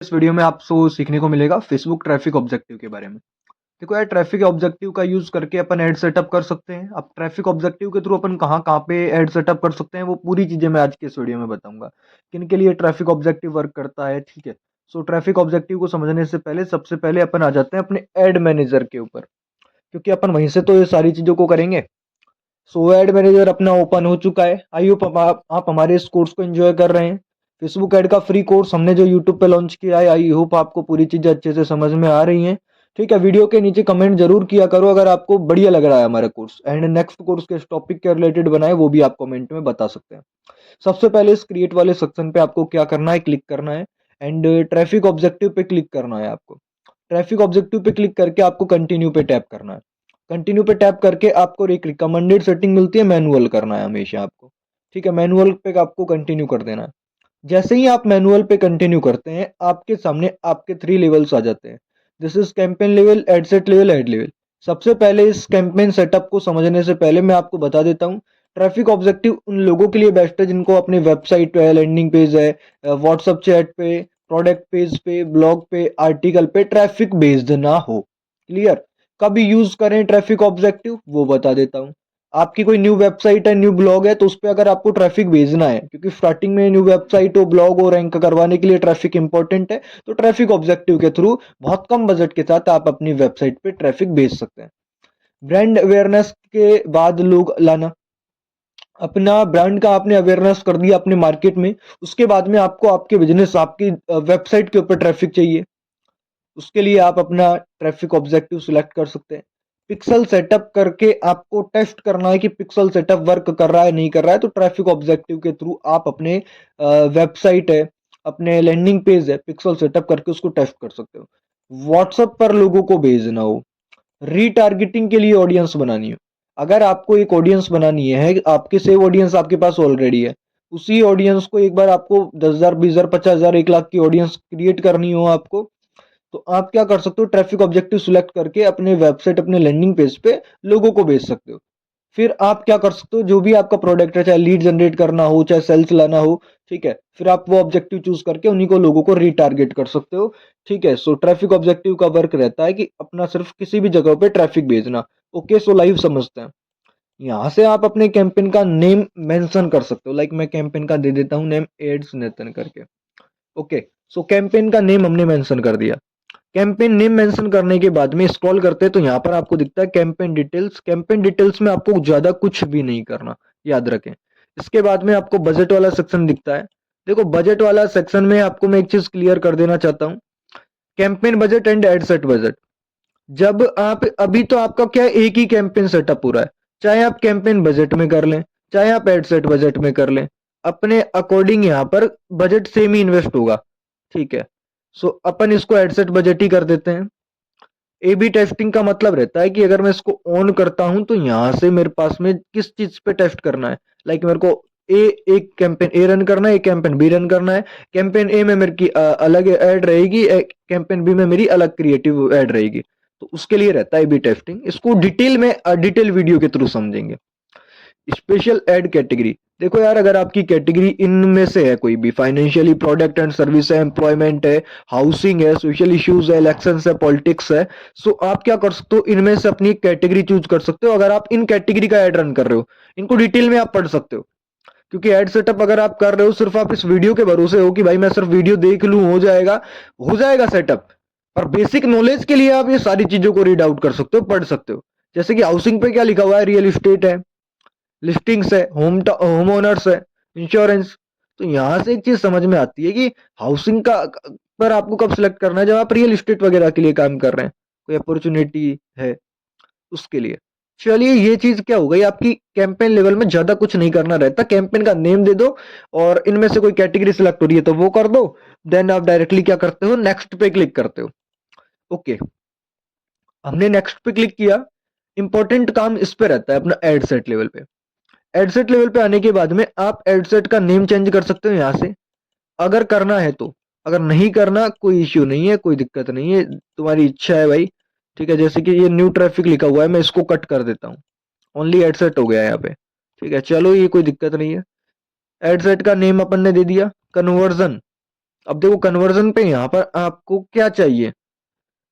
इस वीडियो में आपको सीखने को मिलेगा फेसबुक ट्रैफिक ऑब्जेक्टिव के बारे में। देखो यार, ट्रैफिक ऑब्जेक्टिव का यूज करके अपन ऐड सेटअप कर सकते हैं। अब ट्रैफिक ऑब्जेक्टिव के थ्रू अपन कहाँ कहाँ पे ऐड सेटअप कर सकते हैं, वो पूरी चीजें मैं आज के इस वीडियो में बताऊंगा। किन के लिए ट्रैफिक ऑब्जेक्टिव वर्क करता है, ठीक है। सो ट्रैफिक ऑब्जेक्टिव को समझने से पहले सबसे पहले अपन आ जाते हैं अपने एड मैनेजर के ऊपर, क्योंकि अपन वहीं से तो ये सारी चीजों को करेंगे। सो एड मैनेजर अपना ओपन हो चुका है। आई होप आप हमारे इस कोर्स को एंजॉय कर रहे हैं। फेसबुक एड का फ्री कोर्स हमने जो यूट्यूब पे लॉन्च किया है, आई होप आपको पूरी चीजें अच्छे से समझ में आ रही हैं। ठीक है, वीडियो के नीचे कमेंट जरूर किया करो अगर आपको बढ़िया लग रहा है हमारा कोर्स, एंड नेक्स्ट कोर्स के टॉपिक के रिलेटेड बनाए वो भी आप कमेंट में बता सकते हैं। सबसे पहले इस क्रिएट वाले सेक्शन पे आपको क्या करना है, क्लिक करना है एंड ट्रैफिक ऑब्जेक्टिव पे क्लिक करना है आपको। ट्रैफिक ऑब्जेक्टिव पे क्लिक करके आपको कंटिन्यू पे टैप करना है। कंटिन्यू पे टैप करके आपको एक रिकमेंडेड सेटिंग मिलती है, मैनुअल करना है हमेशा आपको। ठीक है, मैनुअल पे आपको कंटिन्यू कर देना है। जैसे ही आप मैनुअल पे कंटिन्यू करते हैं, आपके सामने आपके 3 लेवल्स आ जाते हैं। This is campaign level, ad set level, ad level. सबसे पहले इस कैंपेन सेटअप को समझने से पहले मैं आपको बता देता हूँ, ट्रैफिक ऑब्जेक्टिव उन लोगों के लिए बेस्ट है जिनको अपनी वेबसाइट पे, लैंडिंग पेज है, व्हाट्सएप चैट पे, प्रोडक्ट पेज पे, ब्लॉग पे, आर्टिकल पे ट्रैफिक बेस्ड ना हो। क्लियर। कब यूज करें ट्रैफिक ऑब्जेक्टिव वो बता देता हूँ। आपकी कोई न्यू वेबसाइट है, न्यू ब्लॉग है, तो उस पर अगर आपको ट्रैफिक भेजना है, क्योंकि स्टार्टिंग में न्यू वेबसाइट हो, ब्लॉग हो, रैंक करवाने के लिए ट्रैफिक इंपॉर्टेंट है, तो ट्रैफिक ऑब्जेक्टिव के थ्रू बहुत कम बजट के साथ आप अपनी वेबसाइट पे ट्रैफिक भेज सकते हैं। ब्रांड अवेयरनेस के बाद लोग लाना, अपना ब्रांड का आपने अवेयरनेस कर दिया अपने मार्केट में, उसके बाद में आपको आपके बिजनेस, आपकी वेबसाइट के ऊपर ट्रैफिक चाहिए। उसके लिए आप अपना ट्रैफिक ऑब्जेक्टिव सिलेक्ट कर सकते हैं। पिक्सल सेटअप करके आपको टेस्ट करना है कि पिक्सल सेटअप वर्क कर रहा है नहीं कर रहा है, तो ट्रैफिक ऑब्जेक्टिव के थ्रू आप अपने वेबसाइट है, अपने लैंडिंग पेज है, पिक्सल सेटअप करके उसको टेस्ट कर सकते हो। व्हाट्सएप पर लोगों को भेजना हो, रीटारगेटिंग के लिए ऑडियंस बनानी हो। अगर आपको एक ऑडियंस बनानी है, आपके सेव ऑडियंस आपके पास ऑलरेडी है, उसी ऑडियंस को एक बार आपको 10,000, 20,000, 50,000, 1 लाख की ऑडियंस क्रिएट करनी हो आपको, तो आप क्या कर सकते हो, ट्रैफिक ऑब्जेक्टिव सिलेक्ट करके अपने वेबसाइट, अपने लैंडिंग पेज पे लोगों को भेज सकते हो। फिर आप क्या कर सकते हो, जो भी आपका प्रोडक्ट है, चाहे लीड जनरेट करना हो, चाहे सेल्स लाना हो, ठीक है, फिर आप वो ऑब्जेक्टिव चूज करके उन्हीं को, लोगों को रीटारगेट कर सकते हो। ठीक है, सो ट्रैफिक ऑब्जेक्टिव का वर्क रहता है कि अपना सिर्फ किसी भी जगह पे ट्रैफिक भेजना। ओके, सो लाइव समझते हैं। यहाँ से आप अपने कैंपेन का नेम मेंशन कर सकते हो, लाइक मैं कैंपेन का दे देता हूँ नेम, एड्स नेतन करके। ओके, सो कैंपेन का नेम हमने मेंशन कर दिया। कैंपेन नेम मेंशन करने के बाद में स्क्रॉल करते हैं तो यहाँ पर आपको दिखता है कैंपेन डिटेल्स। कैंपेन डिटेल्स में आपको ज्यादा कुछ भी नहीं करना, याद रखें। इसके बाद में आपको बजट वाला सेक्शन दिखता है। देखो, बजट वाला सेक्शन में आपको मैं एक चीज क्लियर कर देना चाहता हूँ, campaign budget and ad set budget. जब आप, अभी तो आपका क्या है, एक ही कैंपेन सेटअप हो रहा है, चाहे आप कैंपेन बजट में कर लें, चाहे आप एड सेट बजट में कर लें, अपने अकॉर्डिंग यहाँ पर बजट सेम ही इन्वेस्ट होगा। ठीक है, सो अपन इसको एड सेट बजट ही कर देते हैं। ए बी टेस्टिंग का मतलब रहता है कि अगर मैं इसको ऑन करता हूं तो यहां से मेरे पास में किस चीज पे टेस्ट करना है, लाइक मेरे को ए, एक कैंपेन ए रन करना है, एक कैंपेन बी रन करना है। कैंपेन ए में मेरी की अलग ऐड रहेगी, कैंपेन बी में मेरी अलग क्रिएटिव ऐड रहेगी। तो उसके लिए रहता है बी टेस्टिंग। इसको डिटेल में डिटेल वीडियो के थ्रू समझेंगे। स्पेशल एड कैटेगरी, देखो यार, अगर आपकी कैटेगरी इनमें से है, कोई भी फाइनेंशियली, प्रोडक्ट एंड सर्विस है, एम्प्लॉयमेंट है, हाउसिंग है, सोशल इश्यूज है, इलेक्शंस है, पॉलिटिक्स है, सो आप क्या कर सकते हो, इनमें से अपनी कैटेगरी चूज कर सकते हो। अगर आप इन कैटेगरी का एड रन कर रहे हो, इनको डिटेल में आप पढ़ सकते हो। क्योंकि एड सेटअप अगर आप कर रहे हो, सिर्फ आप इस वीडियो के भरोसे हो कि भाई मैं सिर्फ वीडियो देख लूं हो जाएगा सेटअप, पर बेसिक नॉलेज के लिए आप ये सारी चीजों को रीड आउट कर सकते हो, पढ़ सकते हो। जैसे कि हाउसिंग पे क्या लिखा हुआ है, रियल इस्टेट है, लिस्टिंग्स है, होम ओनर्स है, इंश्योरेंस। तो यहां से एक चीज समझ में आती है कि हाउसिंग का पर आपको कब सिलेक्ट करना है, जब आप रियल इस्टेट वगैरह के लिए काम कर रहे हैं, कोई अपॉर्चुनिटी है उसके लिए। चलिए, ये चीज क्या हो गई आपकी, कैंपेन लेवल में ज्यादा कुछ नहीं करना रहता, कैंपेन का नेम दे दो और इनमें से कोई कैटेगरी सिलेक्ट हो रही है तो वो कर दो। देन आप डायरेक्टली क्या करते हो, नेक्स्ट पे क्लिक करते हो। ओके, हमने नेक्स्ट पे क्लिक किया। इंपॉर्टेंट काम इस पे रहता है अपना एड सेट लेवल पे। एडसेट लेवल पे आने के बाद में आप एडसेट का नेम चेंज कर सकते हो यहां से, अगर करना है तो। अगर नहीं करना, कोई इश्यू नहीं है, कोई दिक्कत नहीं है, तुम्हारी इच्छा है भाई। ठीक है, जैसे कि ये न्यू ट्रैफिक लिखा हुआ है, मैं इसको कट कर देता हूँ, ओनली एडसेट हो गया यहाँ पे। ठीक है, चलो, ये कोई दिक्कत नहीं है। एडसेट का नेम अपन ने दे दिया, कन्वर्जन। अब देखो कन्वर्जन पे यहाँ पर आपको क्या चाहिए।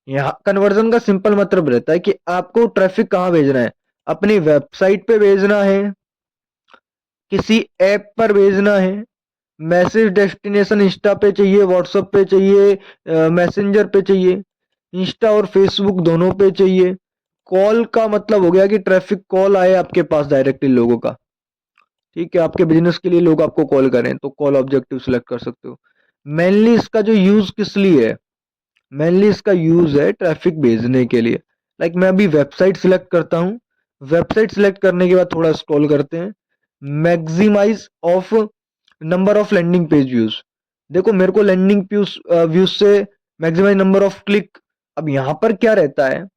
यहाँ कन्वर्जन का सिंपल मतलब रहता है कि आपको ट्रैफिक कहाँ भेजना है, अपनी वेबसाइट पे भेजना है, किसी ऐप पर भेजना है, मैसेज डेस्टिनेशन इंस्टा पे चाहिए, व्हाट्सएप पे चाहिए, मैसेंजर पे चाहिए, इंस्टा और फेसबुक दोनों पे चाहिए। कॉल का मतलब हो गया कि ट्रैफिक कॉल आए आपके पास डायरेक्टली लोगों का, ठीक है, आपके बिजनेस के लिए लोग आपको कॉल करें तो कॉल ऑब्जेक्टिव सिलेक्ट कर सकते हो। मेनली इसका जो यूज किस लिए है, मेनली इसका यूज है ट्रैफिक भेजने के लिए। लाइक मैं अभी वेबसाइट सिलेक्ट करता हूँ, वेबसाइट सिलेक्ट करने के बाद थोड़ा स्क्रॉल करते हैं, maximize of number of landing page views. देखो मेरे को लैंडिंग व्यूज से मैक्सिमाइज नंबर ऑफ क्लिक। अब यहाँ पर क्या रहता है,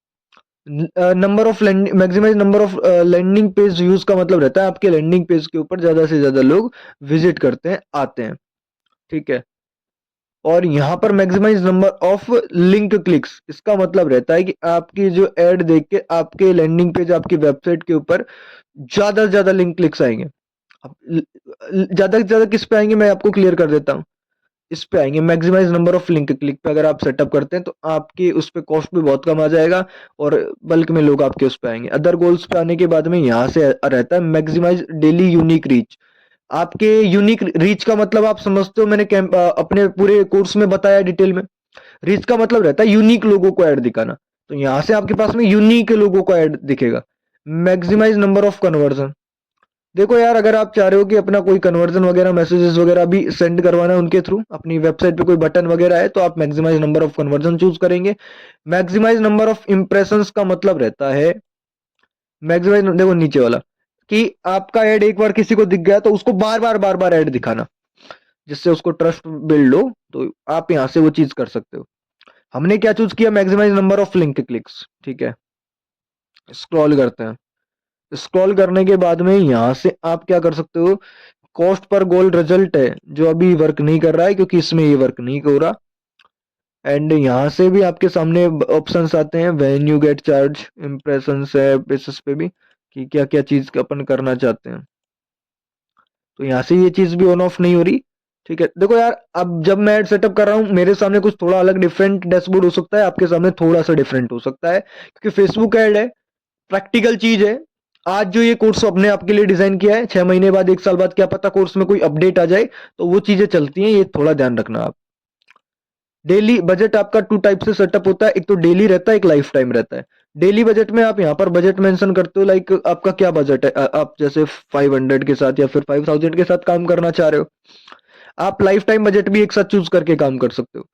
number of maximize number of landing page views का मतलब रहता है आपके लैंडिंग पेज के ऊपर ज्यादा से ज्यादा लोग विजिट करते हैं, आते हैं, ठीक है। और यहाँ पर maximize number of link clicks, इसका मतलब रहता है कि आपकी जो एड देख के आपके लैंडिंग पेज, आपकी वेबसाइट के ऊपर ज्यादा से ज्यादा लिंक क्लिक्स आएंगे। अब ज्यादा से ज्यादा किस पे आएंगे मैं आपको क्लियर कर देता हूँ, इस पे आएंगे maximize number of link click पे। अगर आप सेटअप करते हैं तो आपकी उस पे कॉस्ट भी बहुत कम आ जाएगा और बल्क में लोग आपके उस पे आएंगे। अदर गोल्स पे आने के बाद में यहाँ से रहता है मैक्सिमाइज डेली यूनिक रीच। आपके यूनिक रीच का मतलब आप समझते हो, मैंने अपने पूरे कोर्स में बताया डिटेल में। रीच का मतलब रहता है यूनिक लोगों को ऐड दिखाना, तो यहां से आपके पास में यूनिक लोगों को ऐड दिखेगा। मैक्सिमाइज नंबर ऑफ कन्वर्जन, देखो यार अगर आप चाह रहे हो कि अपना कोई कन्वर्जन वगैरह मैसेजेस वगैरह भी सेंड करवाना है उनके थ्रू, अपनी वेबसाइट पे कोई बटन वगैरह है तो आप maximize number of conversion choose करेंगे। मैक्सिमाइज नंबर ऑफ इंप्रेशंस का मतलब रहता है, मैक्सिमाइज देखो नीचे वाला, कि आपका ऐड एक बार किसी को दिख गया तो उसको बार बार ऐड दिखाना, जिससे उसको ट्रस्ट बिल्ड हो, तो आप यहां से वो चीज कर सकते हो। हमने क्या चूज किया, maximize number of link clicks, ठीक है। स्क्रॉल करते हैं, स्क्रॉल करने के बाद में यहां से आप क्या कर सकते हो, कॉस्ट पर गोल रिजल्ट है जो अभी वर्क नहीं कर रहा है क्योंकि इसमें ये वर्क नहीं हो रहा। एंड यहाँ से भी आपके सामने ऑप्शंस आते हैं, when you get charge, impressions है बेसिस पे भी कि क्या क्या चीज अपन करना चाहते हैं। तो यहाँ से ये चीज भी ऑन ऑफ नहीं हो रही, ठीक है। देखो यार अब जब मैं एड सेटअप कर रहा हूँ मेरे सामने कुछ थोड़ा अलग डिफरेंट डैशबोर्ड हो सकता है, आपके सामने थोड़ा सा डिफरेंट हो सकता है क्योंकि फेसबुक ऐड है, प्रैक्टिकल चीज है। आज जो ये कोर्स आपने आपके लिए डिजाइन किया है, 6 महीने बाद 1 साल बाद क्या पता कोर्स में कोई अपडेट आ जाए, तो वो चीजें चलती हैं, ये थोड़ा ध्यान रखना आप। डेली बजट आपका टू टाइप से सेटअप होता है, एक तो डेली रहता है, एक लाइफ टाइम रहता है। डेली बजट में आप यहाँ पर बजट मेंशन करते हो, लाइक आपका क्या बजट है, आप जैसे 500 के साथ या फिर 5000 के साथ काम करना चाह रहे हो। आप लाइफ टाइम बजट भी एक साथ चूज करके काम कर सकते हो।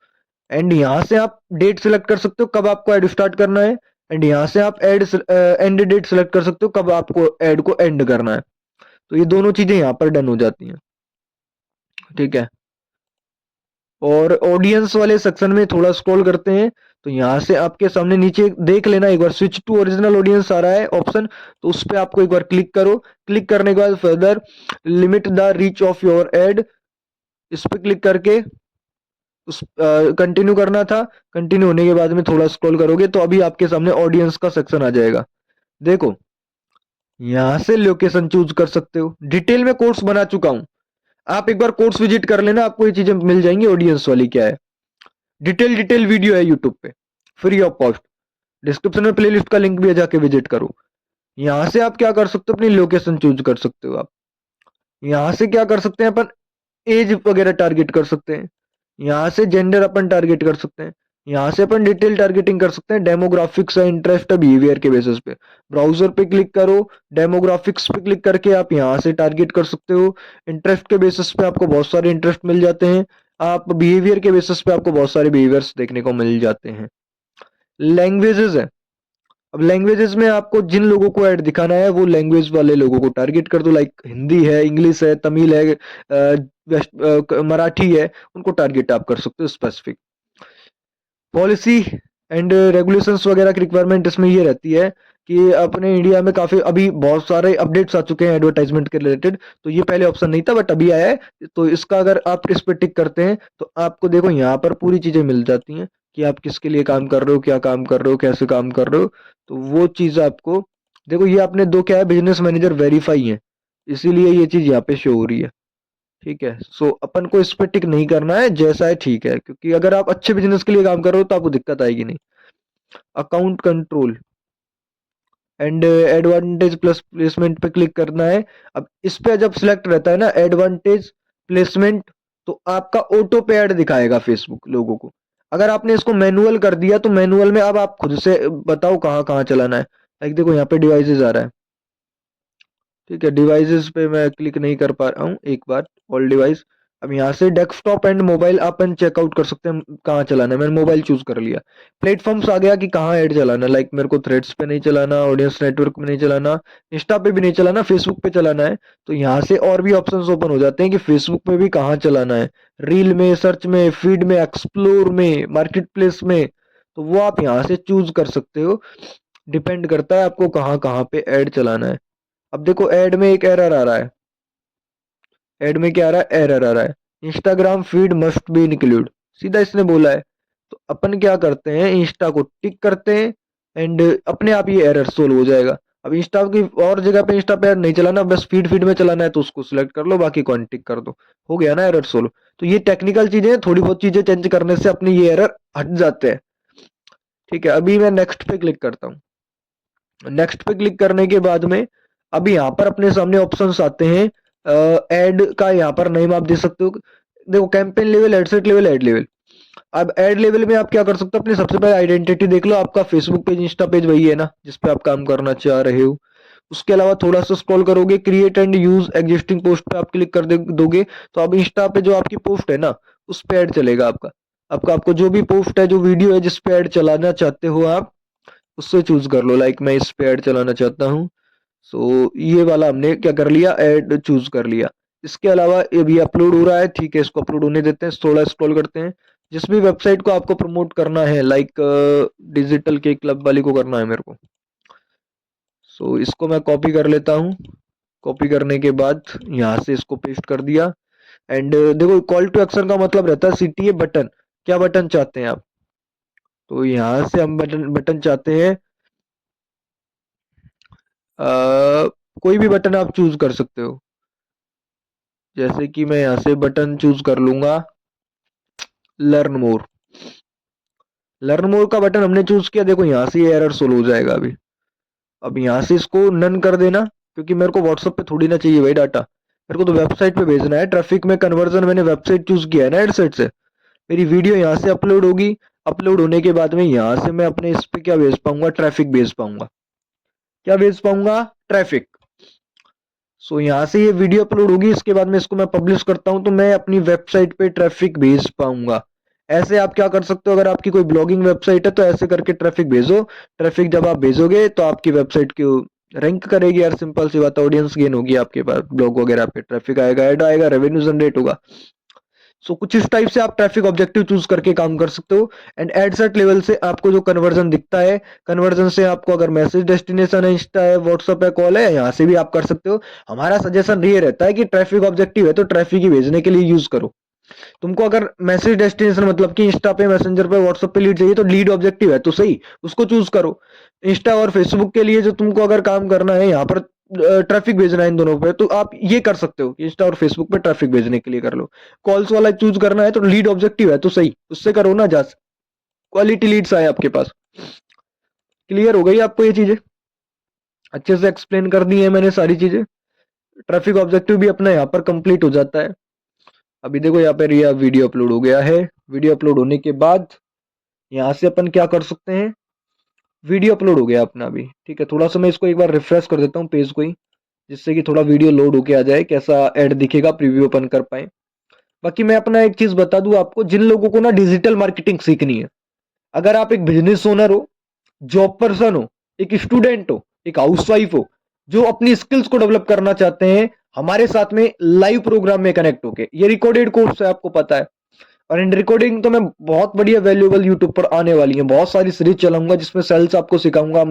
एंड यहाँ से आप डेट सिलेक्ट कर सकते हो कब आपको एड स्टार्ट करना है, एंड यहाँ से आप एंड डेट सिलेक्ट कर सकते हो कब आपको एड को एंड करना है। तो ये दोनों चीजें यहाँ पर डन हो जाती हैं, ठीक है। और ऑडियंस वाले सेक्शन में थोड़ा स्क्रॉल करते हैं तो यहाँ से आपके सामने नीचे देख लेना, एक बार स्विच टू ओरिजिनल ऑडियंस आ रहा है ऑप्शन, तो उस पर आपको एक बार क्लिक करो। क्लिक करने के बाद further limit the reach of your add, इस पर क्लिक करके उस कंटिन्यू करना था। कंटिन्यू होने के बाद में थोड़ा स्क्रॉल करोगे तो अभी आपके सामने ऑडियंस का सेक्शन आ जाएगा। देखो यहाँ से लोकेशन चूज कर सकते हो, डिटेल में कोर्स बना चुका हूं, आप एक बार कोर्स विजिट कर लेना, आपको ये चीजें मिल जाएंगी। ऑडियंस वाली क्या है, डिटेल वीडियो है यूट्यूब पे, फ्री ऑफ कॉस्ट। डिस्क्रिप्शन में प्लेलिस्ट का लिंक भी है, जाके विजिट करो। यहाँ से आप क्या कर सकते हो, अपनी लोकेशन चूज कर सकते हो आप। यहाँ से क्या कर सकते हैं अपन, एज वगैरह टारगेट कर सकते हैं। यहाँ से जेंडर अपन टारगेट कर सकते हैं। यहाँ से अपन डिटेल टारगेटिंग कर सकते हैं, डेमोग्राफिक्स है, इंटरेस्ट है, बिहेवियर के बेसिस पे। ब्राउजर पे क्लिक करो, डेमोग्राफिक्स पे क्लिक करके आप यहाँ से टारगेट कर सकते हो। इंटरेस्ट के बेसिस पे आपको बहुत सारे इंटरेस्ट मिल जाते हैं, आप बिहेवियर के बेसिस पे आपको बहुत सारे बिहेवियर्स देखने को मिल जाते हैं। लैंग्वेजेस है, अब लैंग्वेजेस में आपको जिन लोगों को ऐड दिखाना है वो लैंग्वेज वाले लोगों को टारगेट कर दो, लाइक हिंदी है, इंग्लिश है, तमिल है, मराठी है, उनको टारगेट आप कर सकते हो स्पेसिफिक। पॉलिसी एंड रेगुलेशंस वगैरह की रिक्वायरमेंट इसमें ये रहती है कि अपने इंडिया में काफी अभी बहुत सारे अपडेट्स आ चुके हैं एडवर्टाइजमेंट के रिलेटेड, तो ये पहले ऑप्शन नहीं था बट अभी आया है। तो इसका अगर आप इस पे टिक करते हैं तो आपको देखो यहाँ पर पूरी चीजें मिल जाती हैं कि आप किसके लिए काम कर रहे हो, क्या काम कर रहे हो, कैसे काम कर रहे हो। तो वो चीज आपको देखो, ये आपने दो क्या है, बिजनेस मैनेजर वेरीफाई है, इसीलिए ये चीज यहाँ पे शो हो रही है। ठीक है। सो अपन को इस पे टिक नहीं करना है, जैसा है ठीक है, क्योंकि अगर आप अच्छे बिजनेस के लिए काम कर रहे हो तो आपको दिक्कत आएगी नहीं। Account control and advantage plus placement पे क्लिक करना है। अब इस पे जब सिलेक्ट रहता है ना एडवांटेज प्लेसमेंट, तो आपका ऑटो पे ऐड दिखाएगा फेसबुक लोगों को। अगर आपने इसको मैनुअल कर दिया तो मैनुअल में अब आप खुद से बताओ कहाँ कहाँ चलाना है। लाइक देखो यहाँ पे डिवाइसेस आ रहा है, ठीक है, डिवाइसेस पे मैं क्लिक नहीं कर पा रहा हूँ, एक बार ऑल डिवाइस। अब यहाँ से डेस्कटॉप एंड मोबाइल अपन चेकआउट कर सकते हैं कहाँ चलाना है। मैंने मोबाइल चूज कर लिया। प्लेटफॉर्म्स आ गया कि कहाँ ऐड चलाना है, लाइक मेरे को थ्रेड्स पे नहीं चलाना, ऑडियंस नेटवर्क पे नहीं चलाना, इंस्टा पे भी नहीं चलाना, फेसबुक पे चलाना है। तो यहाँ से और भी ऑप्शंस ओपन हो जाते हैं कि फेसबुक पे भी कहाँ चलाना है, रील में, सर्च में, फीड में, एक्सप्लोर में, मार्केट प्लेस में। तो वो आप यहाँ से चूज कर सकते हो, डिपेंड करता है आपको कहाँ कहाँ पे ऐड चलाना है। अब देखो ऐड में एक एरर आ रहा है। ऐड में क्या आ रहा है, एरर आ रहा है, Instagram feed must be include, सीधा इसने बोला है। तो अपन क्या करते हैं, इंस्टा को टिक करते हैं एंड अपने आप ये एरर सोल्व हो जाएगा। अब इंस्टा की और जगह पे इंस्टा पे ऐड नहीं चलाना, बस फीड फीड में चलाना है तो उसको सिलेक्ट कर लो, बाकी को टिक कर दो, हो गया ना एरर सोल्व। तो ये टेक्निकल चीजें हैं, थोड़ी बहुत चीजें चेंज करने से अपने ये एरर हट जाते हैं। ठीक है, अभी मैं नेक्स्ट पे क्लिक करता हूँ। नेक्स्ट पे क्लिक करने के बाद में अब यहाँ पर अपने सामने ऑप्शंस आते हैं। एड का यहाँ पर नेम आप दे सकते हो, देखो campaign level, ad set level, ad level. अब एड लेवल में आप क्या कर सकते हो, अपनी सबसे पहले आइडेंटिटी देख लो, आपका फेसबुक पेज, इंस्टा पेज वही है ना जिस पे आप काम करना चाह रहे हो। उसके अलावा थोड़ा सा स्क्रॉल करोगे, create and use existing post पे आप क्लिक कर दोगे, तो अब इंस्टा पे जो आपकी पोस्ट है ना उस पे ऐड चलेगा आपका। आपका आपको जो भी पोस्ट है, जो वीडियो है जिस पे ऐड चलाना चाहते हो आप, उससे चूज कर लो। लाइक मैं इस पे ऐड चलाना चाहता हूँ, सो ये वाला हमने क्या कर लिया, ऐड चूज कर लिया। इसके अलावा ये अपलोड हो रहा है, ठीक है, इसको अपलोड होने देते हैं, थोड़ा स्क्रॉल करते हैं। जिस भी वेबसाइट को आपको प्रमोट करना है, लाइक डिजिटल के क्लब वाली को करना है मेरे को, सो इसको मैं कॉपी कर लेता हूँ। कॉपी करने के बाद यहाँ से इसको पेस्ट कर दिया एंड देखो कॉल टू एक्शन का मतलब रहता है सीटीए बटन, क्या बटन चाहते हैं आप। तो यहाँ से हम बटन बटन चाहते हैं, कोई भी बटन आप चूज कर सकते हो। जैसे कि मैं यहाँ से बटन चूज कर लूंगा लर्न मोर। लर्न मोर का बटन हमने चूज किया, देखो यहाँ से ये एरर सोल्व हो जाएगा अभी। अब यहाँ से इसको नन कर देना, क्योंकि मेरे को व्हाट्सएप पे थोड़ी ना चाहिए भाई डाटा, मेरे को तो वेबसाइट पे भेजना है। ट्रैफिक में कन्वर्जन मैंने वेबसाइट चूज किया है ना एडसेट से। मेरी वीडियो यहाँ से अपलोड होगी, अपलोड होने के बाद में यहाँ से मैं अपने इस पे क्या भेज पाऊंगा, ट्रैफिक भेज पाऊंगा। क्या भेज पाऊंगा, ट्रैफिक। सो यहाँ से ये वीडियो अपलोड होगी, इसके बाद में इसको मैं पब्लिश करता हूँ तो मैं अपनी वेबसाइट पे ट्रैफिक भेज पाऊंगा। ऐसे आप क्या कर सकते हो, अगर आपकी कोई ब्लॉगिंग वेबसाइट है तो ऐसे करके ट्रैफिक भेजो। ट्रैफिक जब आप भेजोगे तो आपकी वेबसाइट की रैंक करेगी यार, सिंपल सी बात है, ऑडियंस गेन होगी आपके पास, ब्लॉग वगैरह पे ट्रैफिक आएगा, ऐड आएगा, रेवेन्यू जनरेट होगा। सो कुछ इस टाइप से आप ट्रैफिक ऑब्जेक्टिव चूज करके काम कर सकते हो। एंड एड सेट लेवल से आपको जो कन्वर्जन दिखता है, कन्वर्जन से आपको अगर मैसेज डेस्टिनेशन है, इंस्टा है, व्हाट्सएप है, कॉल है, यहाँ से भी आप कर सकते हो। हमारा सजेशन ये रहता है कि ट्रैफिक ऑब्जेक्टिव है तो ट्रैफिक ही भेजने के लिए यूज करो। तुमको अगर मैसेज डेस्टिनेशन मतलब कि इंस्टा पे, मैसेंजर पे, व्हाट्सएप पे लीड चाहिए तो लीड ऑब्जेक्टिव है तो सही, उसको चूज करो। इंस्टा और फेसबुक के लिए जो तुमको अगर काम करना है, यहाँ पर ट्रैफिक भेजना है इन दोनों पे, तो आप ये कर सकते हो, इंस्टा और फेसबुक पे ट्रैफिक भेजने के लिए कर लो। कॉल्स वाला चूज करना है तो लीड ऑब्जेक्टिव है तो सही, उससे करो ना, जा क्वालिटी लीड्स आए आपके पास। क्लियर हो गई आपको ये चीजें, अच्छे से एक्सप्लेन कर दी है मैंने सारी चीजें। ट्रैफिक ऑब्जेक्टिव भी अपना यहाँ पर कंप्लीट हो जाता है। अभी देखो यहाँ पर यह वीडियो अपलोड हो गया है। वीडियो अपलोड होने के बाद यहाँ से अपन क्या कर सकते हैं, वीडियो अपलोड हो गया अपना अभी, ठीक है। थोड़ा सा मैं इसको एक बार रिफ्रेश कर देता हूँ पेज को ही, जिससे कि थोड़ा वीडियो लोड होके आ जाए, कैसा ऐड दिखेगा, प्रीव्यू ओपन कर पाए। बाकी मैं अपना एक चीज बता दूं आपको, जिन लोगों को ना डिजिटल मार्केटिंग सीखनी है, अगर आप एक बिजनेस ओनर हो, जॉब पर्सन हो, एक स्टूडेंट हो, एक हाउसवाइफ हो, जो अपनी स्किल्स को डेवलप करना चाहते हैं, हमारे साथ में लाइव प्रोग्राम में कनेक्ट होके, ये रिकॉर्डेड कोर्स है आपको पता है। और इन रिकॉर्डिंग तो मैं बहुत बढ़िया वैल्यूएबल यूट्यूब पर आने वाली है, बहुत सारी सीरीज चलाऊंगा जिसमें सेल्स आपको सिखाऊंगा,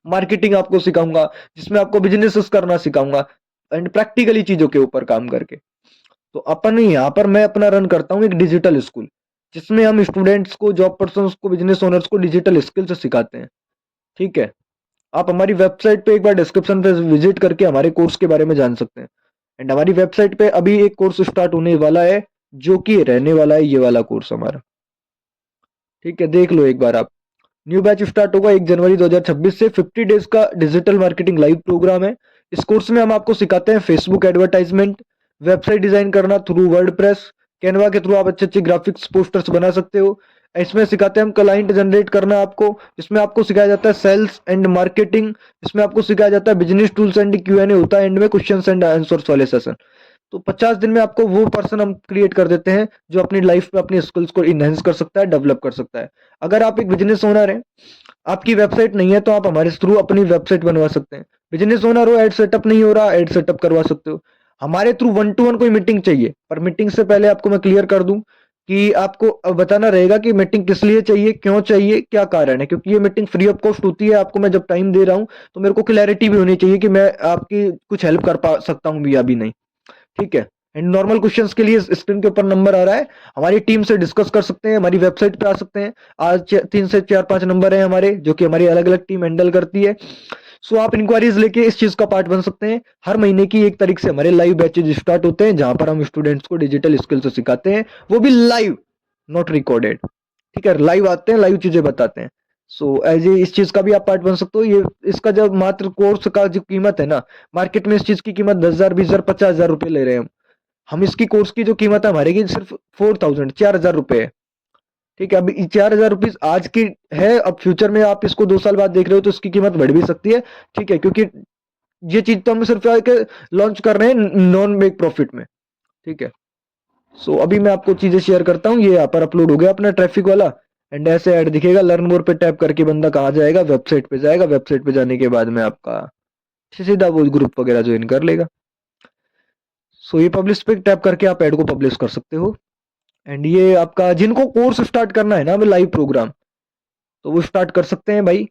मार्केटिंग आपको सिखाऊंगा, जिसमें आपको बिजनेसेस करना सिखाऊंगा एंड प्रैक्टिकली चीजों के ऊपर काम करके। तो अपन यहाँ पर मैं अपना रन करता हूँ एक डिजिटल स्कूल, जिसमें हम स्टूडेंट्स को, जॉब पर्सन्स को, बिजनेस ओनर्स को डिजिटल स्किल्स सिखाते हैं। ठीक है, आप हमारी वेबसाइट पे एक बार डिस्क्रिप्शन पे विजिट करके हमारे कोर्स के बारे में जान सकते हैं। एंड हमारी वेबसाइट पे अभी एक कोर्स स्टार्ट होने वाला है, जो कि रहने वाला है ये वाला कोर्स हमारा। ठीक है, देख लो एक बार आप। न्यू बैच स्टार्ट होगा 1 जनवरी 2026 से। 50 डेज का डिजिटल मार्केटिंग लाइव प्रोग्राम है। इस कोर्स में हम आपको सिखाते हैं फेसबुक एडवर्टाइजमेंट, वेबसाइट डिजाइन करना थ्रू वर्डप्रेस, कैनवा के थ्रू आप अच्छे अच्छे ग्राफिक्स पोस्टर्स बना सकते हो। इसमें सिखाते हैं हम क्लाइंट जनरेट करना आपको। इसमें आपको सिखाया जाता है सेल्स एंड मार्केटिंग। इसमें आपको सिखाया जाता है बिजनेस टूल्स एंड Q&A होता है एंड में क्वेश्चंस एंड आंसर्स वाले सेशन। तो 50 दिन में आपको वो पर्सन हम क्रिएट कर देते हैं जो अपनी लाइफ में अपनी स्किल्स को इनहेंस कर सकता है, डेवलप कर सकता है। अगर आप एक बिजनेस ओनर हैं, आपकी वेबसाइट नहीं है, तो आप हमारे थ्रू अपनी वेबसाइट बनवा सकते हैं। बिजनेस ओनर हो, एड सेटअप नहीं हो रहा, एड सेटअप करवा सकते हो। हमारे थ्रू 1-to-1 कोई मीटिंग चाहिए, पर मीटिंग से पहले आपको मैं क्लियर कर दूं कि आपको बताना रहेगा कि मीटिंग किस लिए चाहिए, क्यों चाहिए, क्या कारण है, क्योंकि ये मीटिंग फ्री ऑफ कॉस्ट होती है। आपको मैं जब टाइम दे रहा हूं तो मेरे को क्लैरिटी भी होनी चाहिए कि मैं आपकी कुछ हेल्प कर पा सकता हूं भी या भी नहीं। ठीक है। एंड नॉर्मल क्वेश्चंस के लिए स्क्रीन के ऊपर नंबर आ रहा है, हमारी टीम से डिस्कस कर सकते हैं, हमारी वेबसाइट पे आ सकते हैं। आज 3 से 4-5 नंबर है हमारे, जो कि हमारी अलग अलग टीम हैंडल करती है। सो आप इंक्वायरीज लेके इस चीज का पार्ट बन सकते हैं। हर महीने की 1 तारीख से हमारे लाइव बैचेज स्टार्ट होते हैं, जहां पर हम स्टूडेंट्स को डिजिटल स्किल्स सिखाते हैं, वो भी लाइव, नॉट रिकॉर्डेड। ठीक है, लाइव आते हैं, लाइव चीजें बताते हैं। सो एज ए इस चीज का भी आप पार्ट बन सकते हो। ये इसका जब मात्र कोर्स का जो कीमत है ना, मार्केट में इस चीज की कीमत 10,000, 20,000, 50,000 रुपए ले रहे हैं हम इसकी कोर्स की जो कीमत है हमारे की सिर्फ 4,000, 4,000 रुपए है। ठीक है, अब 4,000 रुपीज आज की है, अब फ्यूचर में आप इसको 2 साल बाद देख रहे हो तो इसकी कीमत बढ़ भी सकती है। ठीक है, क्योंकि ये चीज तो हम सिर्फ लॉन्च कर रहे हैं नॉन मेक प्रॉफिट में। ठीक है। सो अभी मैं आपको चीजें शेयर करता हूँ। ये यहाँ पर अपलोड हो गया अपना ट्रैफिक वाला, एंड ऐसे ऐड दिखेगा। लर्न मोर पे टैप करके बंदा कहाँ जाएगा, वेबसाइट पे जाएगा। वेबसाइट पे जाने के बाद में आपका सीधा वो ग्रुप वगैरह ज्वाइन कर लेगा। सो ये पब्लिश पे टैप करके आप ऐड को पब्लिश कर सकते हो। एंड ये आपका जिनको कोर्स स्टार्ट करना है ना, लाइव प्रोग्राम, तो वो स्टार्ट कर सकते हैं भाई।